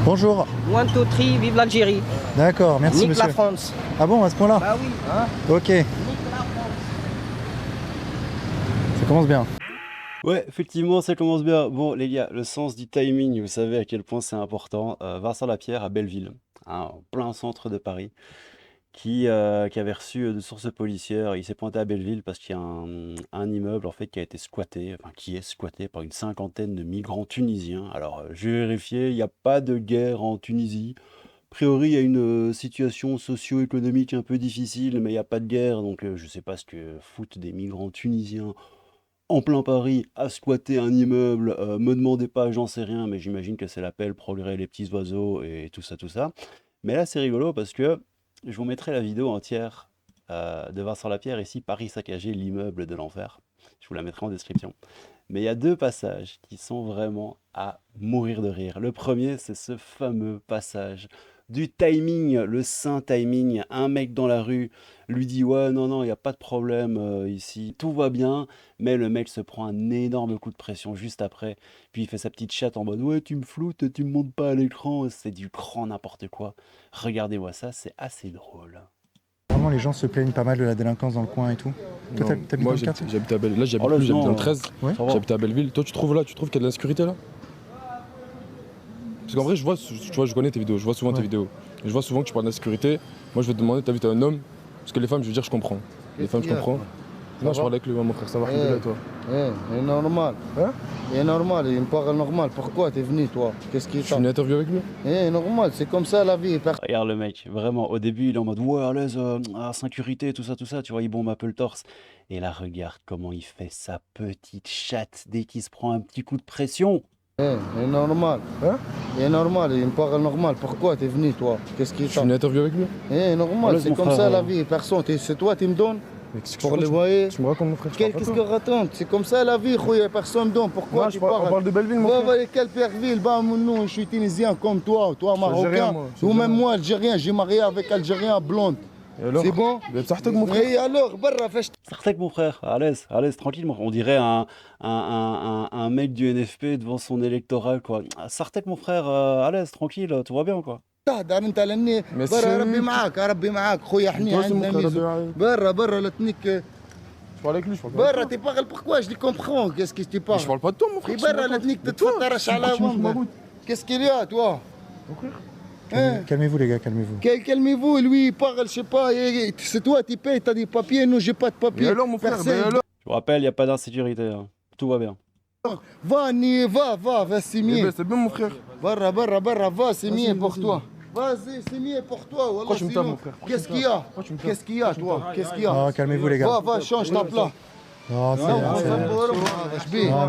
Bonjour. One, two, three, vive l'Algérie. D'accord, merci Nique monsieur. la France. Ah bon, à ce point-là? Bah oui, hein. Ok, Nique la France. ça commence bien. Ouais, effectivement, ça commence bien. Bon, les gars, le sens du timing, vous savez à quel point c'est important. Vincent Lapierre à Belleville, hein, en plein centre de Paris, qui avait reçu de sources policières. Il s'est pointé à Belleville parce qu'il y a un immeuble en fait qui a été squatté, enfin qui est squatté par une cinquantaine de migrants tunisiens. Alors, j'ai vérifié, il n'y a pas de guerre en Tunisie. A priori, il y a une situation socio-économique un peu difficile, mais il n'y a pas de guerre, donc je ne sais pas ce que foutent des migrants tunisiens en plein Paris, à squatter un immeuble, me demandez pas, j'en sais rien, mais j'imagine que c'est l'appel progrès les petits oiseaux et tout ça, tout ça. Mais là, c'est rigolo parce que je vous mettrai la vidéo entière de Vincent Lapierre ici, Paris saccagé, l'immeuble de l'enfer. Je vous la mettrai en description. Mais il y a deux passages qui sont vraiment à mourir de rire. Le premier, c'est ce fameux passage du timing, le saint timing. Un mec dans la rue lui dit ouais, non, non, il n'y a pas de problème ici, tout va bien. Mais le mec se prend un énorme coup de pression juste après. Puis il fait sa petite chatte en mode ouais, tu me floutes, tu me montes pas à l'écran. C'est du grand n'importe quoi. Regardez-moi ça, c'est assez drôle. Vraiment, les gens se plaignent pas mal de la délinquance dans le coin et tout. Toi, Non, t'habites dans moi le quartier? j'habite à Belleville. Là j'habite Oh là, plus, j'habite non. dans le 13. Ouais. Ça va. J'habite à Belleville. Toi tu trouves qu'il y a de l'insécurité là? Parce qu'en vrai tu vois, je connais tes vidéos, je vois souvent tes Ouais. vidéos. Et je vois souvent que tu parles d'insécurité. Moi je vais te demander, t'as vu t'es un homme? Parce que les femmes, je veux dire, je comprends. Les femmes, je comprends. Non, je parle avec lui, mon frère, ça va, alhamdoulilah, toi. C'est normal. Hein? C'est normal, il me parle normal. Pourquoi t'es venu toi? Qu'est-ce qui Je suis venu interview avec lui. C'est normal, c'est comme ça la vie. Regarde le mec, vraiment, au début, il est en mode ouais, à l'aise, sécurité, tout ça, tu vois, il bombe un peu le torse. Et là, regarde comment il fait sa petite chatte dès qu'il se prend un petit coup de pression. C'est normal. Hein? C'est normal, il me parle normal. Pourquoi t'es venu toi? Qu'est-ce qui Je suis venu interview avec lui. C'est normal, Laisse c'est mon comme frère, ça la vie. Personne, c'est toi, tu me donnes Mais qu'est-ce que pour tu les fais, voyer. tu me racontes, mon frère, je parle pas Qu'est-ce toi. que raconte? C'est comme ça la vie, khoya, personne me donne. Pourquoi Non, tu on parles? parle de Belleville, mon Va, frère. va, quelle Pierreville, bah, non, je suis tunisien comme toi algérien, marocain, moi, je suis ou même algérien. moi algérien, j'ai marié avec algérien blonde. Et alors? C'est bon? Mais بصحتك, mon frère. Et alors, barra, fais Sartek, mon frère, à l'aise, tranquille. On dirait un mec du NFP devant son électoral, quoi. Sartek, mon frère, à l'aise, tranquille, tout va bien, quoi. تهدر انت لاني Mais برا c'est- ربي معاك ربي معاك خويا حني Toi aussi, mon عندنا frère, ميزو ربي معاك. برا لا تنيك Je parle avec lui, je parle pas avec برا toi. تي باغل بوركوا جو لي كومبخون كيس كي تي Mais je باغل parle pas de toi, mon frère. برا لا تنيك تتفترش على بامك كيس كي ليا توا Calmez-vous les gars, calmez-vous. Calmez-vous, lui il parle, je sais pas, c'est toi qui payes, t'as des papiers, nous j'ai pas de Mais papiers. alors, mon frère, mais Personne. alors? Je vous rappelle, il n'y a pas d'insécurité, hein. Tout va bien. Va, va, c'est Eh mieux. ben, c'est bien, mon frère. Barra, va, c'est Vas-y, mieux pour vas-y. toi. Vas-y, c'est mieux pour toi. Wallah, Pourquoi tu me sinon, tapes, mon frère? Pourquoi Qu'est-ce tu me qu'il y a Pourquoi tu me tapes? Qu'est-ce qu'il y a, toi Qu'est-ce qu'il y a Non, calmez-vous les gars. Va, change ta plat. Non,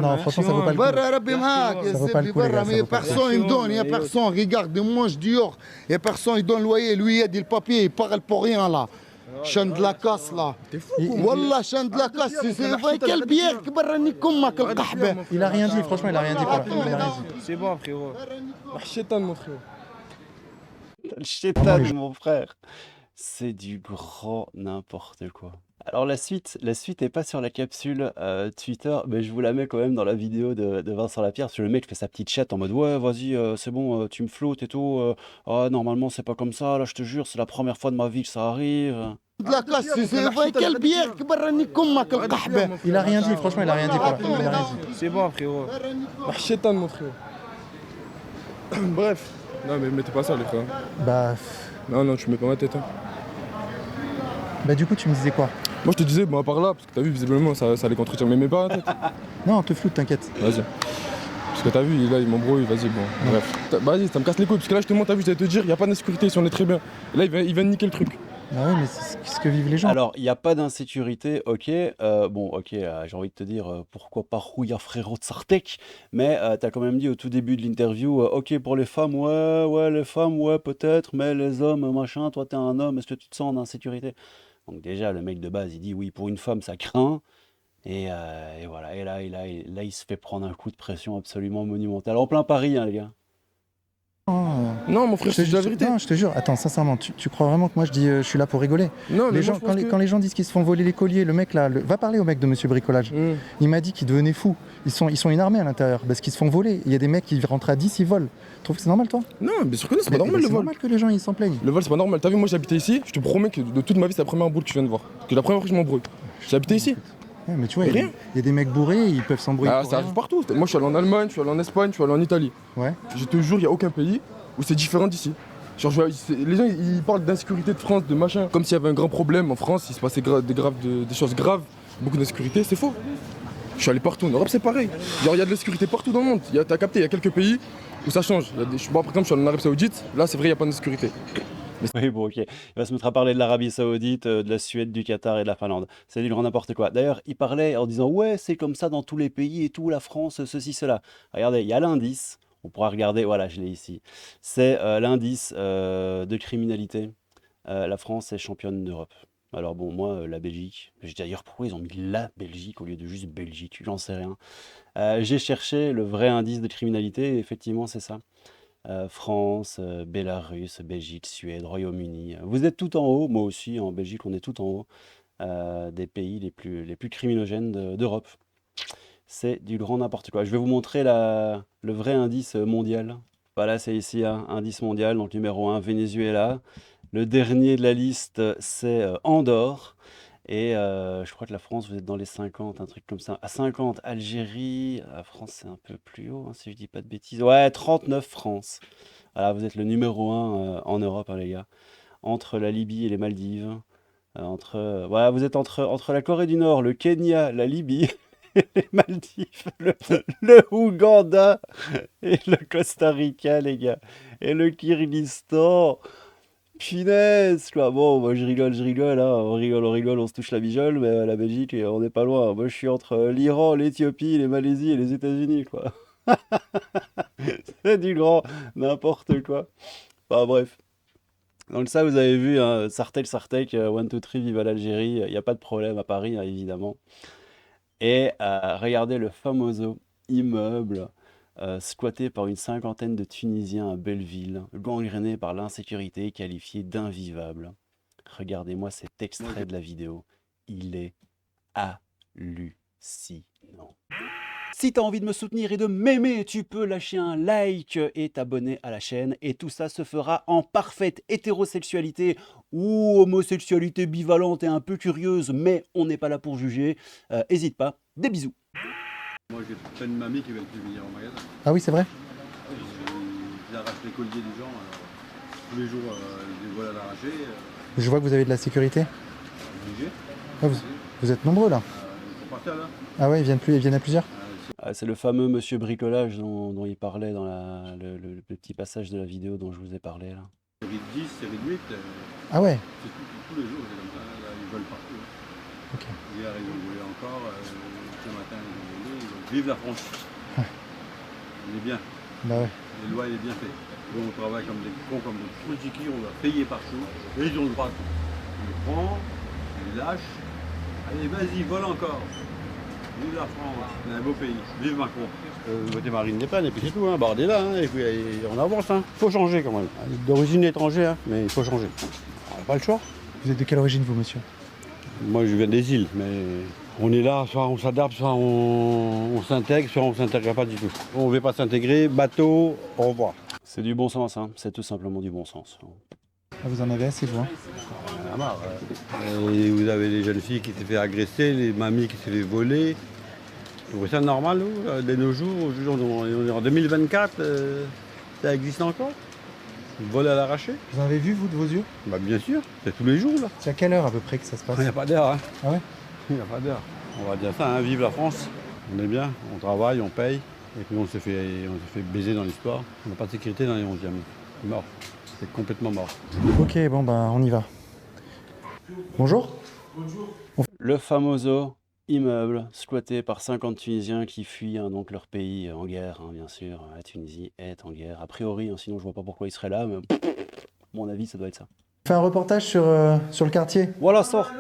non, franchement, ça vaut pas le coup. برا ربي معاك يا Ça vaut pas le سيدي coup, les برا gars, ça mais vaut pas le coup. personne il me donne, y a personne, regarde, moi je dehors, y a personne, il donne loyer, lui il a dit le papier, il parle pour rien là. Chant de la casse là. T'es fou, والله chant de la casse, c'est quel bière برا نيك امك القحبه. Il a rien dit, franchement, il a rien dit. Voilà. Il a rien dit. C'est bon, frérot. Ah, chétan, mon frère. Le chétan de mon frère. C'est du grand n'importe quoi. Alors la suite est pas sur la capsule Twitter, mais je vous la mets quand même dans la vidéo de Vincent Lapierre, parce que le mec fait sa petite chatte en mode ouais vas-y c'est bon tu me flottes et tout, ah normalement c'est pas comme ça, là je te jure c'est la première fois de ma vie que ça arrive. de la casse, c'est quel bière برا نيك امك القحبه. Il a rien dit, franchement, il a rien dit. Voilà. Il a rien dit. C'est bon, frérot. Ah, chétan, mon frère. Bref. Non, mais mettez pas ça, les frères. Bah, Non, tu mets pas ma tête. Hein. bah, du coup, tu me disais quoi? Moi, je te disais, bon, à part là, parce que t'as vu, visiblement, ça allait contre-tirer. Mais mets pas ma tête. Non, on te floute, t'inquiète. Vas-y. Parce que t'as vu, là, il m'embrouille, vas-y, bon. Bref. Vas-y, ça me casse les couilles, parce que là, justement, t'as vu, j'allais te dire, y a pas d'insécurité si on est très bien. Et là, il vient de niquer le truc. Bah oui, mais c'est ce que vivent les gens. Alors il n'y a pas d'insécurité, ok, bon ok j'ai envie de te dire pourquoi pas Rouya frérot de Sartek, mais t'as quand même dit au tout début de l'interview, ok pour les femmes, ouais les femmes, ouais peut-être, mais les hommes, machin, toi t'es un homme, est-ce que tu te sens en insécurité? Donc déjà le mec de base il dit oui pour une femme ça craint, et voilà, et là il se fait prendre un coup de pression absolument monumental, en plein Paris hein, les gars. Non, mon frère, je te dis la vérité. Non, je te jure, attends, sincèrement, tu crois vraiment que moi je dis je suis là pour rigoler? Non, mais Les gens, moi, je pense que... quand les gens disent qu'ils se font voler les colliers, le mec là, va parler au mec de Monsieur Bricolage. Il m'a dit qu'ils devenaient fous. Ils sont une armée à l'intérieur parce qu'ils se font voler. Il y a des mecs qui rentrent à 10, ils volent. Tu trouves que c'est normal, toi? Non, bien sûr que non, c'est pas normal le C'est vol. normal que les gens ils s'en plaignent. Le vol, c'est pas normal. T'as vu, moi j'habitais ici, je te promets que de toute ma vie, c'est la première boule que je viens de voir. Que la première fois que je m'embrouille. J'habitais ici. Ouais, mais tu vois, Rien. il y a des mecs bourrés, ils peuvent s'embrouiller. Ah, pour ça rien. arrive partout. Moi, je suis allé en Allemagne, je suis allé en Espagne, je suis allé en Italie. Ouais. Je te jure, il n'y a aucun pays où c'est différent d'ici. Genre, les gens, ils parlent d'insécurité de France, de machin, comme s'il y avait un grand problème en France, il se passait des choses graves, beaucoup d'insécurité, c'est faux. Je suis allé partout, en Europe c'est pareil. Genre, il y a de l'insécurité partout dans le monde. T'as capté, il y a quelques pays où ça change. Bon, par exemple, je suis allé en Arabie Saoudite, là c'est vrai, il n'y a pas d'insécurité. Oui, bon, ok. Il va se mettre à parler de l'Arabie Saoudite, de la Suède, du Qatar et de la Finlande. C'est du grand n'importe quoi. D'ailleurs, il parlait en disant ouais, c'est comme ça dans tous les pays et tout, la France, ceci, cela. Regardez, il y a l'indice. On pourra regarder, voilà, je l'ai ici. C'est l'indice de criminalité. La France est championne d'Europe. Alors bon, moi, la Belgique, je dis d'ailleurs pourquoi ils ont mis la Belgique au lieu de juste Belgique, j'en sais rien. J'ai cherché le vrai indice de criminalité et effectivement, c'est ça. France, Bélarus, Belgique, Suède, Royaume-Uni. Vous êtes tout en haut, moi aussi, en Belgique, on est tout en haut des pays les plus criminogènes d'Europe. C'est du grand n'importe quoi. Je vais vous montrer le vrai indice mondial. Voilà, c'est ici, hein, indice mondial. Donc numéro 1, Venezuela. Le dernier de la liste, c'est Andorre. Et je crois que la France, vous êtes dans les 50, un truc comme ça. À 50, Algérie. La France, c'est un peu plus haut, hein, si je dis pas de bêtises. Ouais, 39, France. Voilà, vous êtes le numéro 1 en Europe, hein, les gars. Entre la Libye et les Maldives. Voilà, vous êtes entre la Corée du Nord, le Kenya, la Libye, les Maldives, le Ouganda et le Costa Rica, les gars. Et le Kyrgyzstan. Punaise, quoi. Bon, moi je rigole, hein. On rigole, on se touche la bijole, mais la Belgique, on n'est pas loin. Moi je suis entre l'Iran, l'Éthiopie, les Malaisie et les États-Unis, quoi. C'est du grand n'importe quoi. Enfin bref. Donc ça, vous avez vu, hein, Sartek, 1, 2, 3, vive à l'Algérie. Il n'y a pas de problème à Paris, hein, évidemment. Et regardez le famoso immeuble squatté par une cinquantaine de Tunisiens à Belleville, gangréné par l'insécurité, qualifié d'invivable. Regardez-moi cet extrait de la vidéo. Il est hallucinant. Si tu as envie de me soutenir et de m'aimer, tu peux lâcher un like et t'abonner à la chaîne. Et tout ça se fera en parfaite hétérosexualité ou homosexualité bivalente et un peu curieuse, mais on n'est pas là pour juger. Hésite pas, des bisous. Moi j'ai plein de mamies qui veulent plus venir au magasin. Ah oui, c'est vrai? Ils arrachent les colliers des gens. Tous les jours, ils les volent à l'arraché. Je vois que vous avez de la sécurité. Obligé. Ah, vous êtes nombreux là. Ils sont partis là. Ah ouais, ils viennent à plusieurs? C'est le fameux monsieur bricolage dont il parlait dans le petit passage de la vidéo dont je vous ai parlé là. Série de 10, série de 8. Ah ouais. C'est tous les jours, c'est comme ça. Là, ils volent partout. Ok. Hier, ils ont volé encore. Ce matin, ils ont volé. Vive la France. Ouais. Il est bien. Bah ouais. Les lois, il est bien fait. Nous, on travaille comme des cons, comme des politiques, on va payer partout. Et ils ont le droit. On les prend, on les lâche. Allez, vas-y, vole encore. Vive la France, c'est un beau pays. Vive Macron. Votez Marine Le Pen et puis c'est tout, hein. Bardez-la, hein. Et puis on avance. Hein. Faut changer quand même. D'origine étrangère, hein, mais il faut changer. On n'a pas le choix. Vous êtes de quelle origine vous, monsieur? Moi je viens des îles, mais on est là, soit on s'adapte, soit on s'intègre, soit on ne s'intègre pas du tout. On ne veut pas s'intégrer, bateau, au revoir. C'est du bon sens, hein. C'est tout simplement du bon sens. Ah, vous en avez assez, vous, hein? On en a marre, Et vous avez les jeunes filles qui s'est fait agresser, les mamies qui s'est fait voler. Vous trouvez ça normal, vous, de nos jours? On est en 2024, ça existe encore? Vol à l'arraché? Vous en avez vu, vous, de vos yeux? Bah bien sûr, c'est tous les jours là. C'est à quelle heure à peu près que ça se passe? Il n'y a pas d'heure, hein. Ah ouais? Il n'y a pas d'heure. On va dire ça, hein, vive la France. On est bien, on travaille, on paye. Et puis on se fait baiser dans l'histoire. On n'a pas de sécurité dans les 11e. C'est mort. C'est complètement mort. Ok, bon bah on y va. Bonjour. Le famoso immeuble squatté par 50 Tunisiens qui fuient hein, donc leur pays en guerre, hein, bien sûr. La Tunisie est en guerre. A priori, hein, sinon je vois pas pourquoi ils seraient là, mais à mon avis, ça doit être ça. On fait un reportage sur le quartier. Voilà, sort.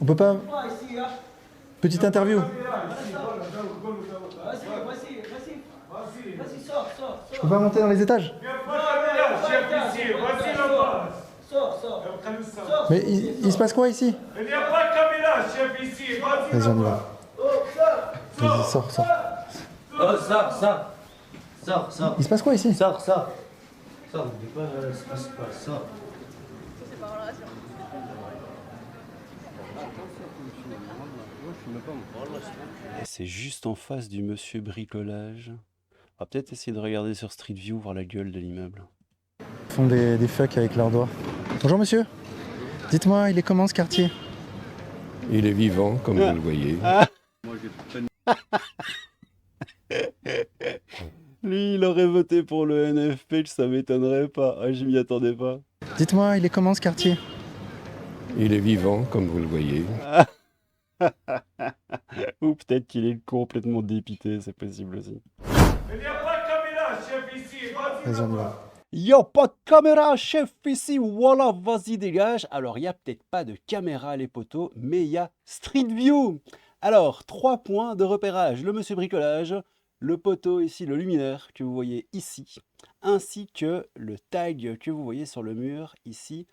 On peut pas... Petite interview. Vas-y, sors. Je peux pas monter dans les étages? Sors. Mais il se passe quoi ici? Il n'y a pas de caméra, chef, ici. Vas-y, on y va. Vas-y, sors. Sors. Il se passe quoi ici? Sors. N'oublie pas, ça passe pas. Sors. Et c'est juste en face du monsieur bricolage. On va peut-être essayer de regarder sur Street View, voir la gueule de l'immeuble. Ils font des fucks avec leurs doigts. Bonjour monsieur. Dites-moi, il est comment ce quartier? Il est vivant, comme vous le voyez. Lui, il aurait voté pour le NFP, ça m'étonnerait pas. Ah, je m'y attendais pas. Dites-moi, il est comment ce quartier? Il est vivant, comme vous le voyez. Ou peut-être qu'il est complètement dépité, c'est possible aussi. Il n'y a pas de caméra, chef, ici. Vas-y, on y va. Y'a pas de caméra, chef, ici, voilà, vas-y, dégage. Alors, il n'y a peut-être pas de caméra, les poteaux, mais il y a Street View. Alors, 3 points de repérage. Le monsieur bricolage, le poteau ici, le luminaire que vous voyez ici, ainsi que le tag que vous voyez sur le mur ici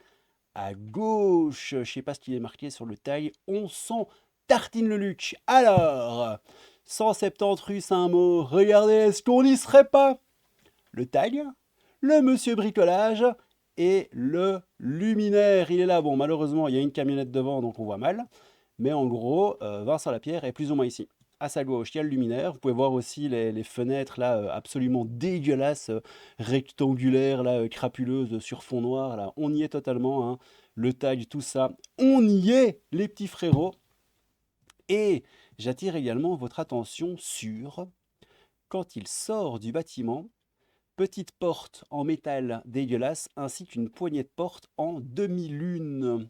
à gauche. Je sais pas ce qu'il est marqué sur le tag. On sent tartine le Luc. Alors, 170 rue Saint-Maur. Regardez, est-ce qu'on n'y serait pas? Le tag, le monsieur bricolage et le luminaire. Il est là. Bon, malheureusement, il y a une camionnette devant, donc on voit mal. Mais en gros, Vincent Lapierre est plus ou moins ici. À sa gauche, il y a le luminaire. Vous pouvez voir aussi les fenêtres là, absolument dégueulasses, rectangulaires, là, crapuleuses sur fond noir. Là. On y est totalement. Hein. Le tag, tout ça. On y est, les petits frérots. Et j'attire également votre attention sur, quand il sort du bâtiment, petite porte en métal dégueulasse, ainsi qu'une poignée de porte en demi-lune.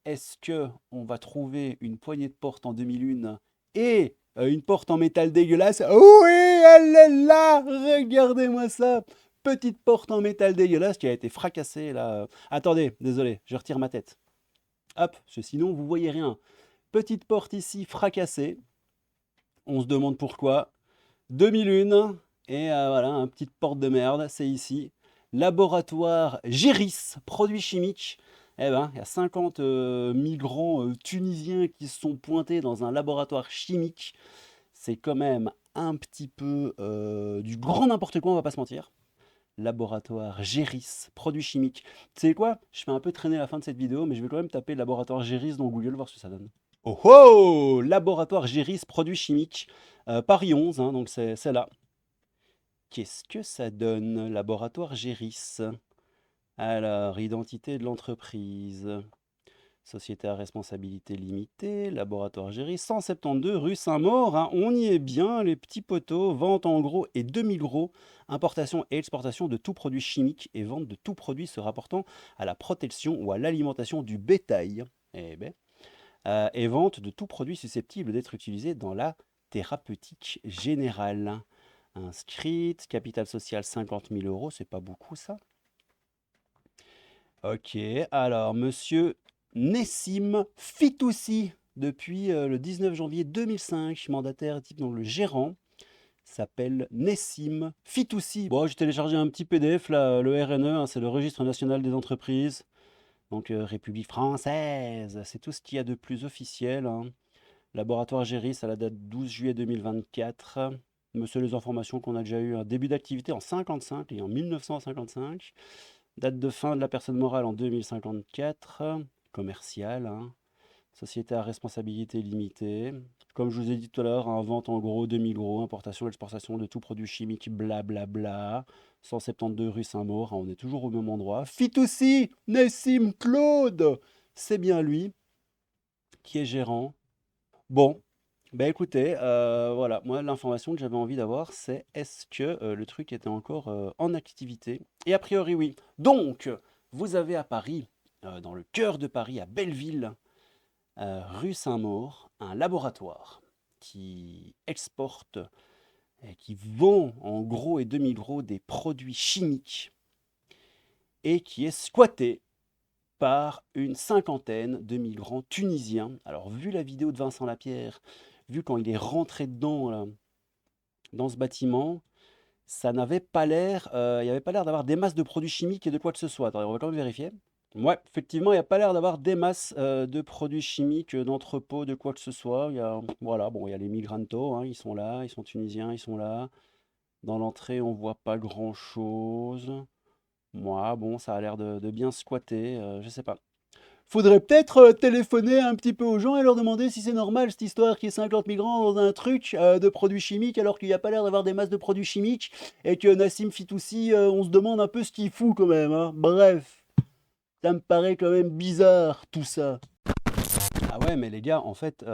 Est-ce qu'on va trouver une poignée de porte en demi-lune et une porte en métal dégueulasse? Oui, elle est là! Regardez-moi ça! Petite porte en métal dégueulasse qui a été fracassée là. Attendez, désolé, je retire ma tête. Hop, parce que sinon vous voyez rien. Petite porte ici fracassée. On se demande pourquoi. Demi-lune. Et voilà, une petite porte de merde, c'est ici. Laboratoire Géris, produits chimiques. Eh ben, il y a 50 migrants tunisiens qui se sont pointés dans un laboratoire chimique. C'est quand même un petit peu du grand n'importe quoi, on va pas se mentir. Laboratoire Géris, produits chimiques. Tu sais quoi? Je vais un peu traîner la fin de cette vidéo, mais je vais quand même taper laboratoire Géris dans Google, voir ce que ça donne. Oh oh! Laboratoire Géris, produits chimiques, Paris 11, hein, donc c'est là. Qu'est-ce que ça donne, laboratoire Géris? Alors, identité de l'entreprise, société à responsabilité limitée, laboratoire Géris, 172 rue Saint-Maur, hein, on y est bien, les petits poteaux, vente en gros et demi-gros, importation et exportation de tout produit chimique et vente de tout produit se rapportant à la protection ou à l'alimentation du bétail, et vente de tout produit susceptible d'être utilisé dans la thérapeutique générale. Inscrite, capital social 50 000 €, c'est pas beaucoup ça. Ok, alors monsieur Nessim Fitoussi, depuis le 19 janvier 2005, mandataire type, donc le gérant, s'appelle Nessim Fitoussi. Bon, j'ai téléchargé un petit PDF, là, le RNE, hein, c'est le registre national des entreprises, donc République française, c'est tout ce qu'il y a de plus officiel. Hein. Laboratoire Géris à la date 12 juillet 2024. Monsieur, les informations qu'on a déjà eues, un début d'activité en 55 et en 1955. Date de fin de la personne morale en 2054. Commercial. Hein. Société à responsabilité limitée. Comme je vous ai dit tout à l'heure, hein, vente en gros, demi-gros, importation et exportation de tout produit chimique, blablabla. 172 rue Saint-Maur. Hein, on est toujours au même endroit. Fitoussi, Nessim Claude. C'est bien lui qui est gérant. Bon. Ben écoutez, voilà, moi l'information que j'avais envie d'avoir, c'est est-ce que le truc était encore en activité? Et a priori oui. Donc, vous avez à Paris, dans le cœur de Paris, à Belleville, rue Saint-Maur, un laboratoire qui exporte, et qui vend en gros et demi-gros des produits chimiques et qui est squatté par une cinquantaine de migrants tunisiens. Alors, vu la vidéo de Vincent Lapierre, vu quand il est rentré dedans, là, dans ce bâtiment, ça n'avait pas l'air, il n'y avait pas l'air d'avoir des masses de produits chimiques et de quoi que ce soit. Attendez, on va quand même vérifier. Ouais, effectivement, il n'y a pas l'air d'avoir des masses de produits chimiques, d'entrepôts, de quoi que ce soit. Il y a, voilà, bon, il y a les migrantos, hein, ils sont là, ils sont tunisiens, ils sont là. Dans l'entrée, on voit pas grand-chose. Moi, bon, ça a l'air de bien squatter, je sais pas. Faudrait peut-être téléphoner un petit peu aux gens et leur demander si c'est normal cette histoire qu'il y ait 50 migrants dans un truc de produits chimiques alors qu'il n'y a pas l'air d'avoir des masses de produits chimiques et que Nassim Fitoussi, on se demande un peu ce qu'il fout quand même, hein. Bref, ça me paraît quand même bizarre tout ça. Ah ouais, mais les gars, en fait,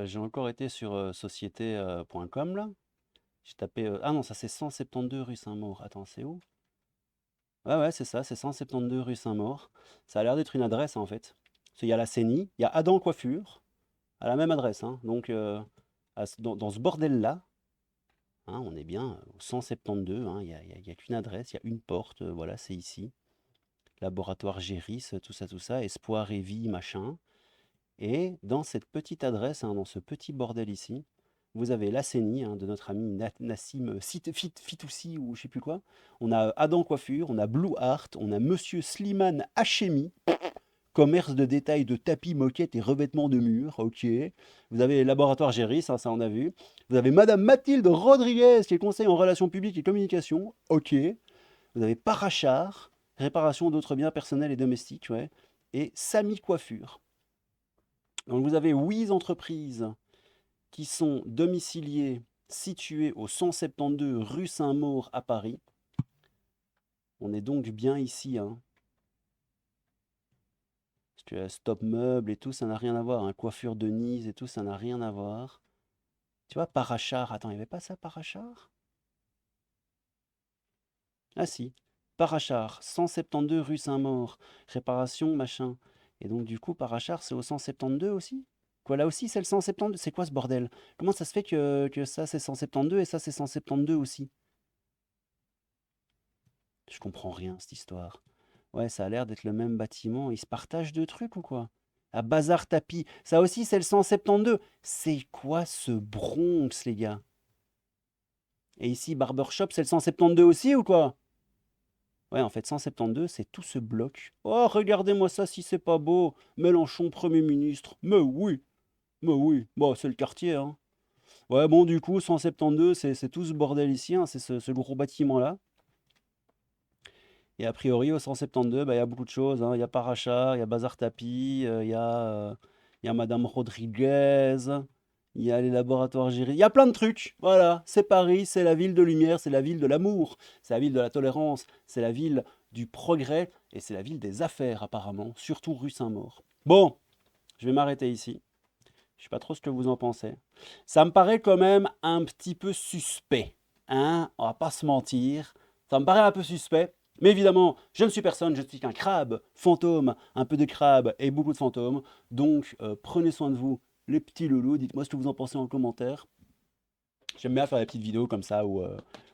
j'ai encore été sur société.com là. J'ai tapé. Ah non, ça c'est 172 rue Saint-Maur. Attends, c'est où? Ouais, c'est ça, c'est 172 rue Saint-Maur. Ça a l'air d'être une adresse, hein, en fait. Parce qu'il y a la CENI, il y a Adam Coiffure, à la même adresse, hein. Donc, dans ce bordel-là, hein, on est bien au 172, hein, il y a qu'une adresse, il y a une porte, voilà, c'est ici. Laboratoire Géris, tout ça, Espoir et Vie, machin. Et dans cette petite adresse, hein, dans ce petit bordel ici, vous avez la CENI, hein, de notre ami Nassim Fitoussi ou je sais plus quoi. On a Adam Coiffure, on a Blue Art, on a Monsieur Slimane Hachemi, commerce de détail de tapis, moquettes et revêtements de murs, ok. Vous avez les laboratoires Géris, hein, ça on a vu. Vous avez Madame Mathilde Rodriguez, qui est conseil en relations publiques et communication, ok. Vous avez Parachar, réparation d'autres biens personnels et domestiques, ouais. Et Samy Coiffure. Donc vous avez 8 entreprises qui sont domiciliés, situés au 172 rue Saint-Maur à Paris. On est donc bien ici, hein. Parce que Stop Meuble et tout, ça n'a rien à voir. Hein. Coiffure Denise et tout, ça n'a rien à voir. Tu vois, Parachar. Attends, il n'y avait pas ça, Parachar? Ah si. Parachar, 172 rue Saint-Maur. Réparation, machin. Et donc, du coup, Parachar, c'est au 172 aussi? Quoi, là aussi, c'est le 172? C'est quoi ce bordel? Comment ça se fait que ça, c'est 172 et ça, c'est 172 aussi? Je comprends rien, cette histoire. Ouais, ça a l'air d'être le même bâtiment. Ils se partagent deux trucs ou quoi? À Bazar Tapis. Ça aussi, c'est le 172. C'est quoi ce Bronx, les gars? Et ici, Barbershop, c'est le 172 aussi ou quoi? Ouais, en fait, 172, c'est tout ce bloc. Oh, regardez-moi ça si c'est pas beau. Mélenchon, Premier ministre. Mais oui. Bon, c'est le quartier, hein. Ouais, bon, du coup, 172, c'est tout ce bordel ici, hein. C'est ce gros bâtiment-là. Et a priori, au 172, bah, il y a beaucoup de choses, hein. Il y a Parachar, il y a Bazar Tapis, il y a Madame Rodriguez, il y a les laboratoires Géry. Il y a plein de trucs. Voilà, c'est Paris, c'est la ville de lumière, c'est la ville de l'amour, c'est la ville de la tolérance, c'est la ville du progrès et c'est la ville des affaires, apparemment, surtout rue Saint-Maur. Bon, je vais m'arrêter ici. Je sais pas trop ce que vous en pensez. Ça me paraît quand même un petit peu suspect, hein, on va pas se mentir. Ça me paraît un peu suspect. Mais évidemment, je ne suis personne, je suis qu'un crabe, fantôme, un peu de crabe et beaucoup de fantômes. Donc, prenez soin de vous, les petits loulous. Dites-moi ce que vous en pensez en commentaire. J'aime bien faire des petites vidéos comme ça où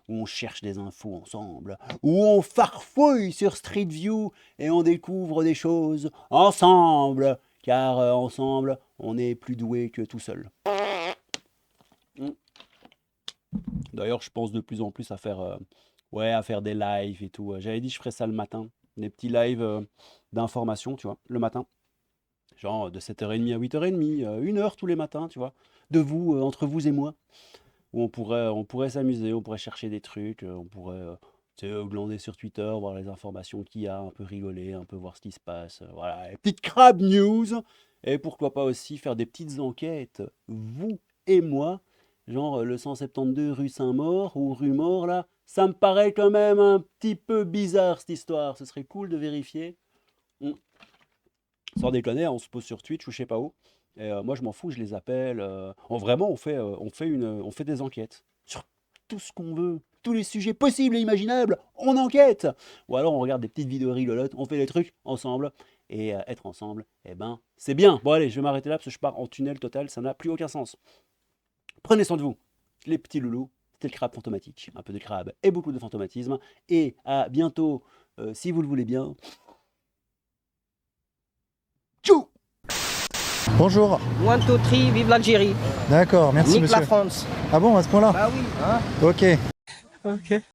on cherche des infos ensemble, où on farfouille sur Street View et on découvre des choses ensemble. Car ensemble, on est plus doué que tout seul. D'ailleurs, je pense de plus en plus à faire... à faire des lives et tout. J'avais dit que je ferais ça le matin. Des petits lives d'information, tu vois, le matin. Genre de 7h30 à 8h30, 1 heure tous les matins, tu vois. De vous, entre vous et moi. Où on pourrait s'amuser, on pourrait chercher des trucs, on pourrait glander sur Twitter, voir les informations qu'il y a, un peu rigoler, un peu voir ce qui se passe. Voilà, les petites crab news. Et pourquoi pas aussi faire des petites enquêtes, vous et moi. Genre le 172 rue Saint-Maur ou rue Maur, là. Ça me paraît quand même un petit peu bizarre, cette histoire. Ce serait cool de vérifier. Sans déconner, on se pose sur Twitch ou je sais pas où. Et moi, je m'en fous, je les appelle. Vraiment, on fait des enquêtes. Sur tout ce qu'on veut. Tous les sujets possibles et imaginables, on enquête. Ou alors, on regarde des petites vidéos rigolotes, on fait des trucs ensemble. Et être ensemble, eh ben, c'est bien. Bon, allez, je vais m'arrêter là parce que je pars en tunnel total. Ça n'a plus aucun sens. Prenez soin de vous, les petits loulous. C'était le crabe fantomatique, un peu de crabe et beaucoup de fantomatisme. Et à bientôt, si vous le voulez bien. Tchou! Bonjour. 1, 2, 3, vive l'Algérie. D'accord, merci Nique monsieur. la France. Ah bon, à ce point-là? Bah oui, hein. Ok. Ok.